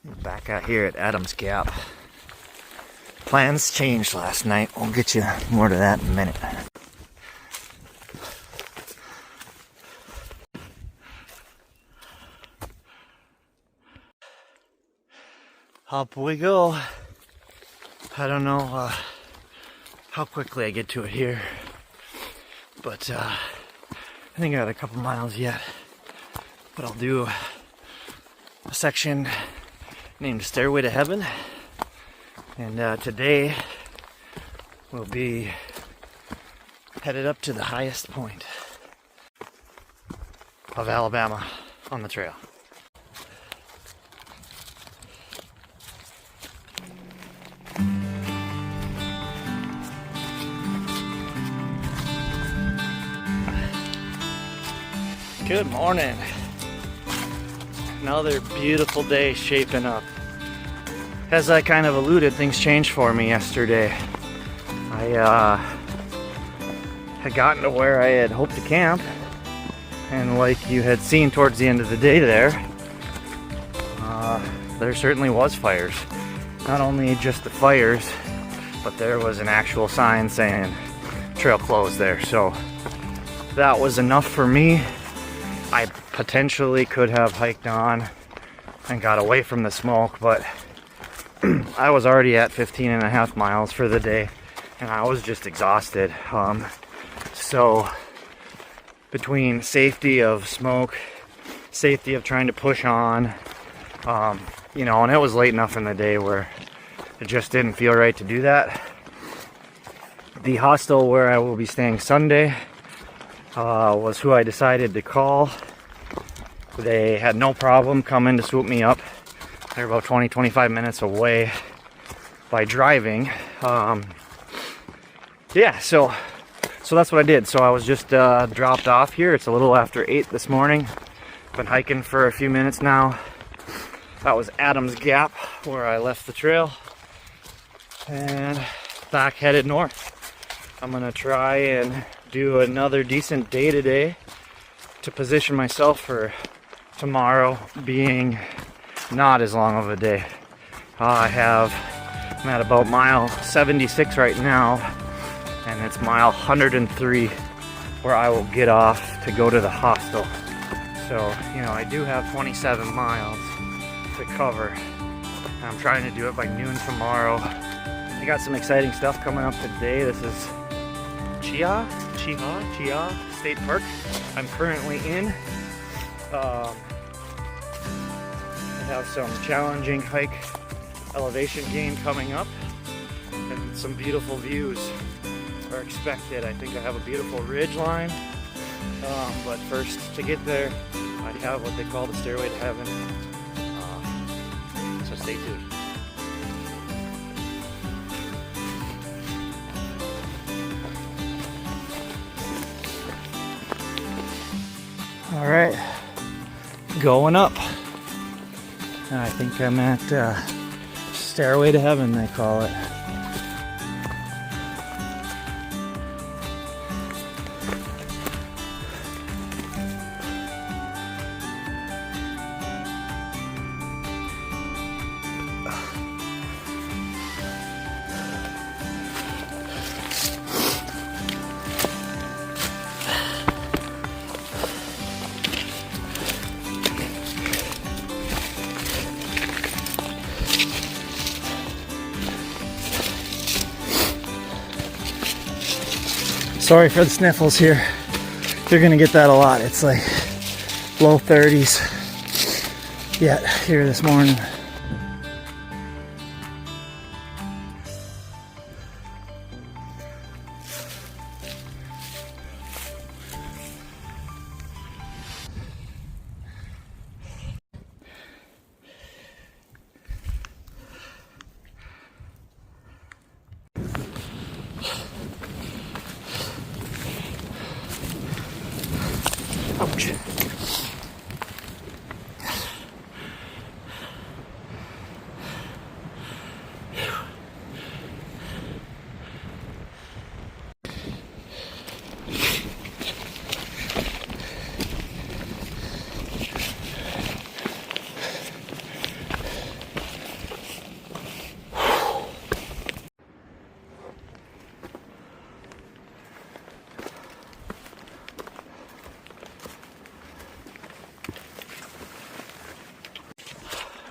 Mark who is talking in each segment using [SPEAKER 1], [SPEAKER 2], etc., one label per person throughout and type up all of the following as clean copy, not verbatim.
[SPEAKER 1] Back out here at Adams Gap. Plans changed last night. We'll get you more to that in a minute. Up we go. I don't know how quickly I get to it here, but I think I got a couple miles yet. But I'll do a section named Stairway to Heaven, and today we'll be headed up to the highest point of Alabama on the trail. Good morning. Another beautiful day shaping up. As I kind of alluded, things changed for me yesterday. I had gotten to where I had hoped to camp, and like you had seen towards the end of the day there certainly was fires. Not only just the fires, but there was an actual sign saying trail closed there. So that was enough for me. I potentially could have hiked on and got away from the smoke, but I was already at 15.5 miles for the day, and I was just exhausted. So between safety of smoke, safety of trying to push on, and it was late enough in the day where it just didn't feel right to do that. The hostel where I will be staying Sunday was who I decided to call. They had no problem coming to swoop me up. They're about 20-25 minutes away by driving. So that's what I did. So I was just dropped off here. It's a little after 8 this morning. Been hiking for a few minutes now. That was Adams Gap where I left the trail, and back headed north. I'm gonna try and do another decent day today to position myself for tomorrow being not as long of a day. I'm at about mile 76 right now, and it's mile 103 where I will get off to go to the hostel. So, I do have 27 miles to cover. I'm trying to do it by noon tomorrow. I got some exciting stuff coming up today. This is Cheaha State Park I'm currently in. I have some challenging hike elevation gain coming up, and some beautiful views are expected. I think I have a beautiful ridge line, but first to get there I have what they call the Stairway to Heaven, so stay tuned. All right, going up. I think I'm at Stairway to Heaven, they call it. Sorry for the sniffles here. You're gonna get that a lot. It's like low 30s yet here this morning. Ouch.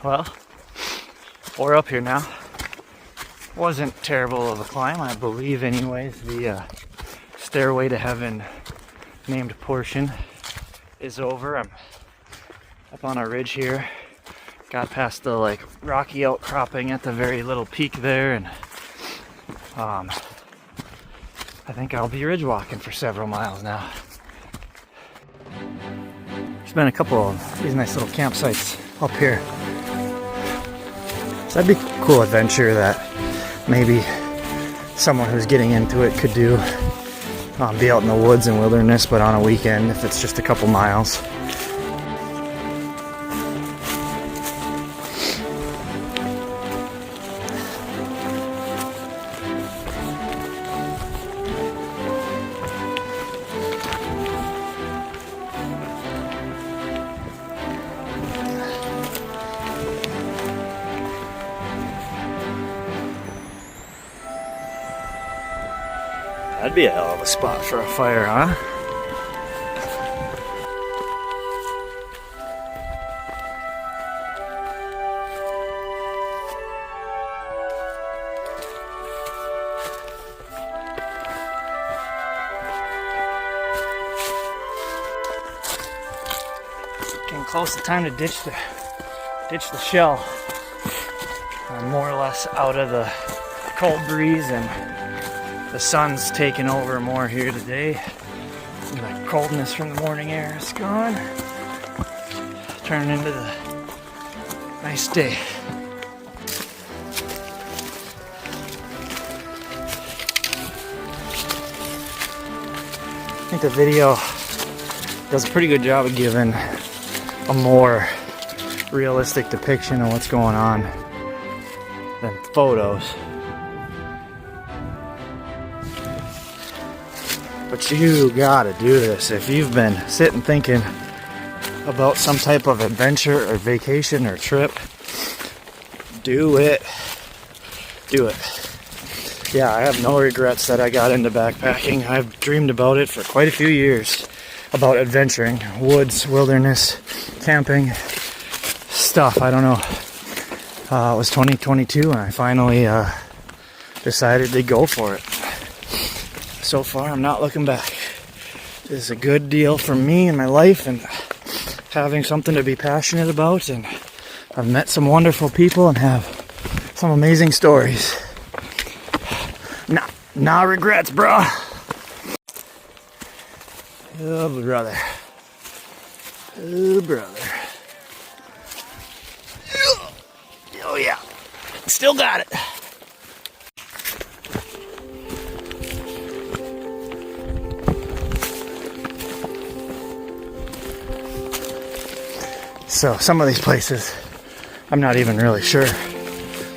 [SPEAKER 1] Well, we're up here now. Wasn't terrible of a climb, I believe anyways. The Stairway to Heaven named portion is over. I'm up on a ridge here. Got past the like rocky outcropping at the very little peak there, and I think I'll be ridge walking for several miles now. There's been a couple of these nice little campsites up here. So that'd be a cool adventure that maybe someone who's getting into it could do. Be out in the woods and wilderness, but on a weekend if it's just a couple miles. That'd be a hell of a spot for a fire, huh? Getting close to time to ditch the shell. I'm more or less out of the cold breeze, and the sun's taken over more here today. And the coldness from the morning air is gone. Turning into the nice day. I think the video does a pretty good job of giving a more realistic depiction of what's going on than photos. But you gotta do this. If you've been sitting thinking about some type of adventure or vacation or trip, do it. Do it. Yeah, I have no regrets that I got into backpacking. I've dreamed about it for quite a few years, about adventuring, woods, wilderness, camping, stuff. I don't know. It was 2022 and I finally decided to go for it. So far, I'm not looking back. This is a good deal for me and my life, and having something to be passionate about, and I've met some wonderful people and have some amazing stories. Nah regrets, bro. Oh, brother. Oh, brother. Oh, yeah. Still got it. So some of these places, I'm not even really sure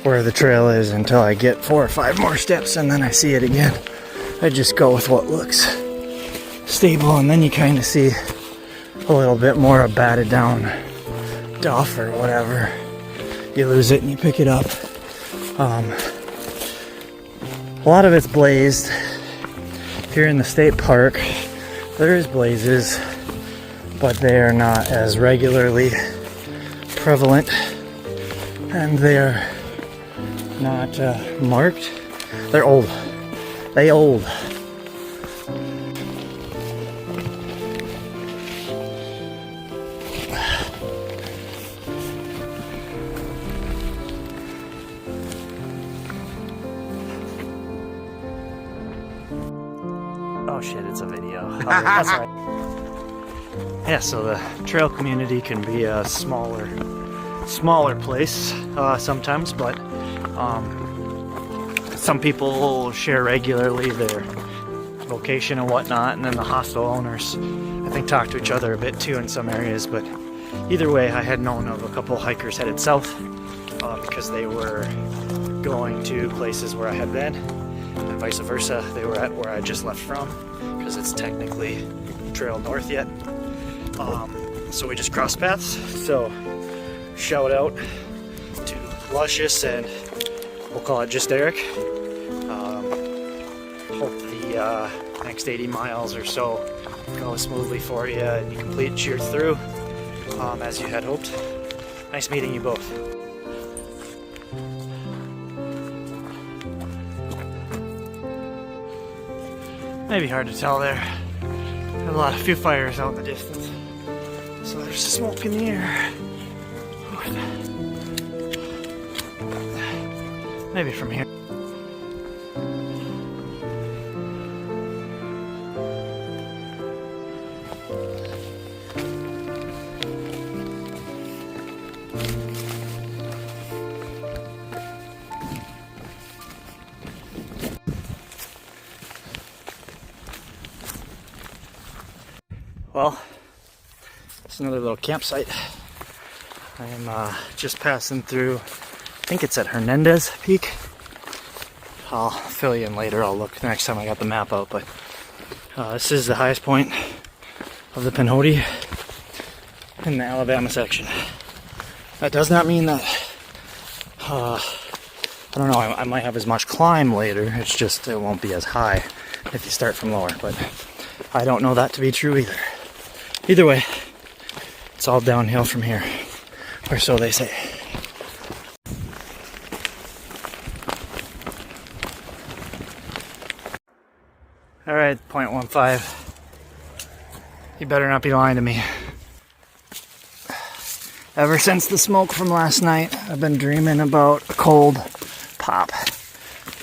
[SPEAKER 1] where the trail is until I get 4 or 5 more steps, and then I see it again. I just go with what looks stable, and then you kind of see a little bit more of batted down duff or whatever. You lose it and you pick it up. A lot of it's blazed. Here in the state park, there is blazes, but they are not as regularly prevalent, and they are not marked. They're old. They old. Oh shit, it's a video. Okay, that's right. Yeah, so the trail community can be a smaller place sometimes, but some people share regularly their location and whatnot, and then the hostel owners, I think, talk to each other a bit too in some areas. But either way, I had known of a couple hikers headed south because they were going to places where I had been, and vice versa. They were at where I just left from, because it's technically trail north yet. So we just crossed paths. So shout out to Luscious, and we'll call it just Eric. Hope the next 80 miles or so go smoothly for you and you complete cheer through as you had hoped. Nice meeting you both. Maybe hard to tell there. A few fires out in the distance. So there's smoke in the air. Maybe from here. Well, it's another little campsite. I am just passing through, I think it's at Hernandez Peak. I'll fill you in later, I'll look next time I got the map out, but this is the highest point of the Pinhoti in the Alabama section. That does not mean that, I don't know, I might have as much climb later, it's just it won't be as high if you start from lower, but I don't know that to be true either. Either way, it's all downhill from here, or so they say. All right, 0.15. You better not be lying to me. Ever since the smoke from last night, I've been dreaming about a cold pop.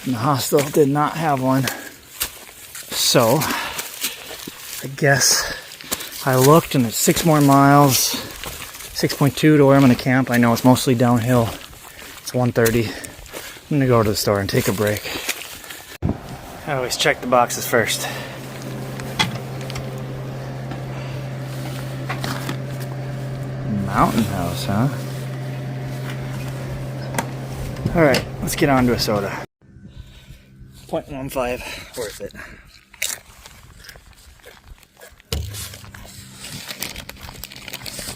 [SPEAKER 1] And the hostel did not have one. So, I guess I looked and it's 6 more miles, 6.2 to where I'm gonna camp. I know it's mostly downhill. It's 1:30. I'm gonna go to the store and take a break. I always check the boxes first. Mountain house, huh? Alright, let's get on to a soda. 0.15, worth it.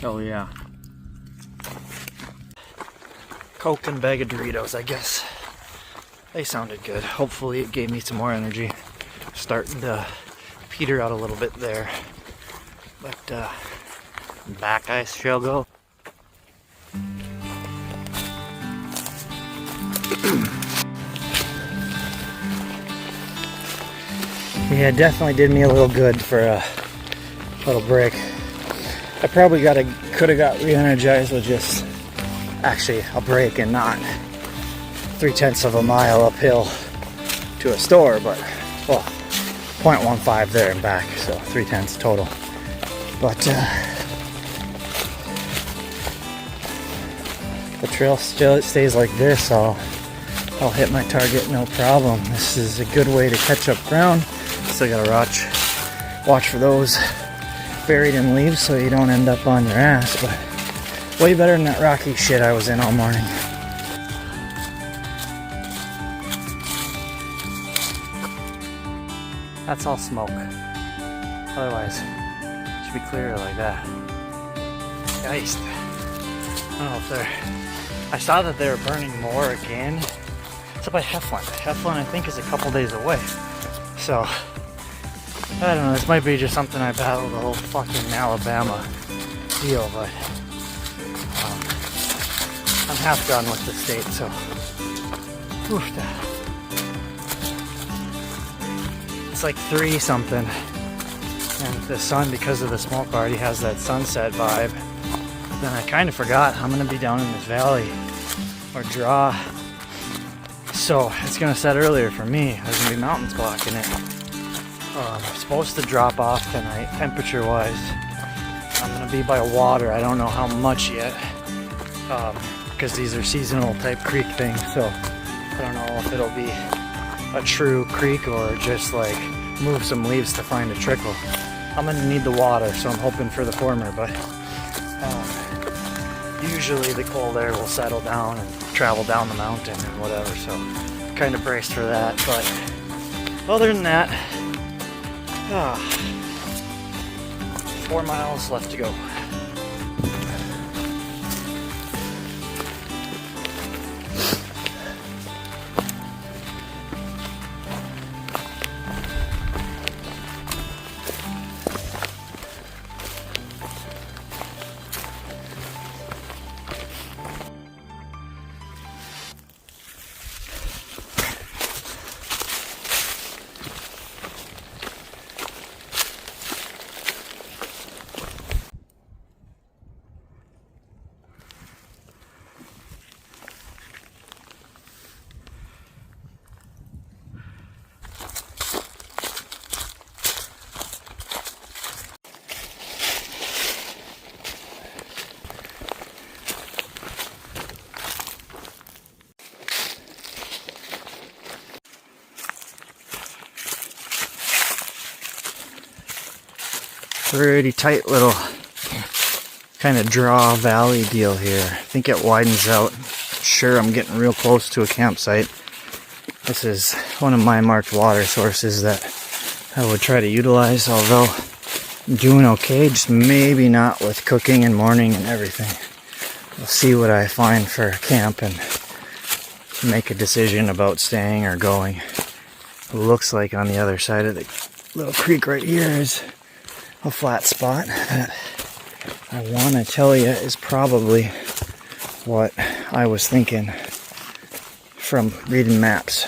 [SPEAKER 1] Oh yeah. Coke and bag of Doritos, I guess. They sounded good. Hopefully it gave me some more energy. Starting to peter out a little bit there. But back I shall go. Yeah, it definitely did me a little good for a little break. I probably could have got re-energized with just actually a break and not 3/10 of a mile uphill to a store, but well, 0.15 there and back, so 3/10 total. But the trail still stays like this, I'll hit my target no problem. This is a good way to catch up ground. Still gotta watch for those buried in leaves so you don't end up on your ass, but way better than that rocky shit I was in all morning. That's all smoke. Otherwise, it should be clearer like that. Geist. I don't know if they're... I saw that they were burning more again. It's up by Heflin. Heflin, I think, is a couple days away. So, I don't know, this might be just something I battled the whole fucking Alabama deal, but I'm half done with the state, so. It's like 3 something, and the sun, because of the smoke, already has that sunset vibe. Then I kind of forgot I'm gonna be down in this valley, or draw, so it's gonna set earlier for me. There's gonna be mountains blocking it. I'm supposed to drop off tonight, temperature wise. I'm gonna be by water, I don't know how much yet, because these are seasonal type creek things, so I don't know if it'll be a true creek or just like move some leaves to find a trickle. I'm gonna need the water, so I'm hoping for the former, but usually the cold air will settle down and travel down the mountain and whatever, so kind of braced for that. But other than that, 4 miles left to go. Pretty tight little kind of draw valley deal here. I think it widens out. Sure, I'm getting real close to a campsite. This is one of my marked water sources that I would try to utilize, although I'm doing okay, just maybe not with cooking and morning and everything. We'll see what I find for camp and make a decision about staying or going. It looks like on the other side of the little creek right here is a flat spot that I want to tell you is probably what I was thinking from reading maps.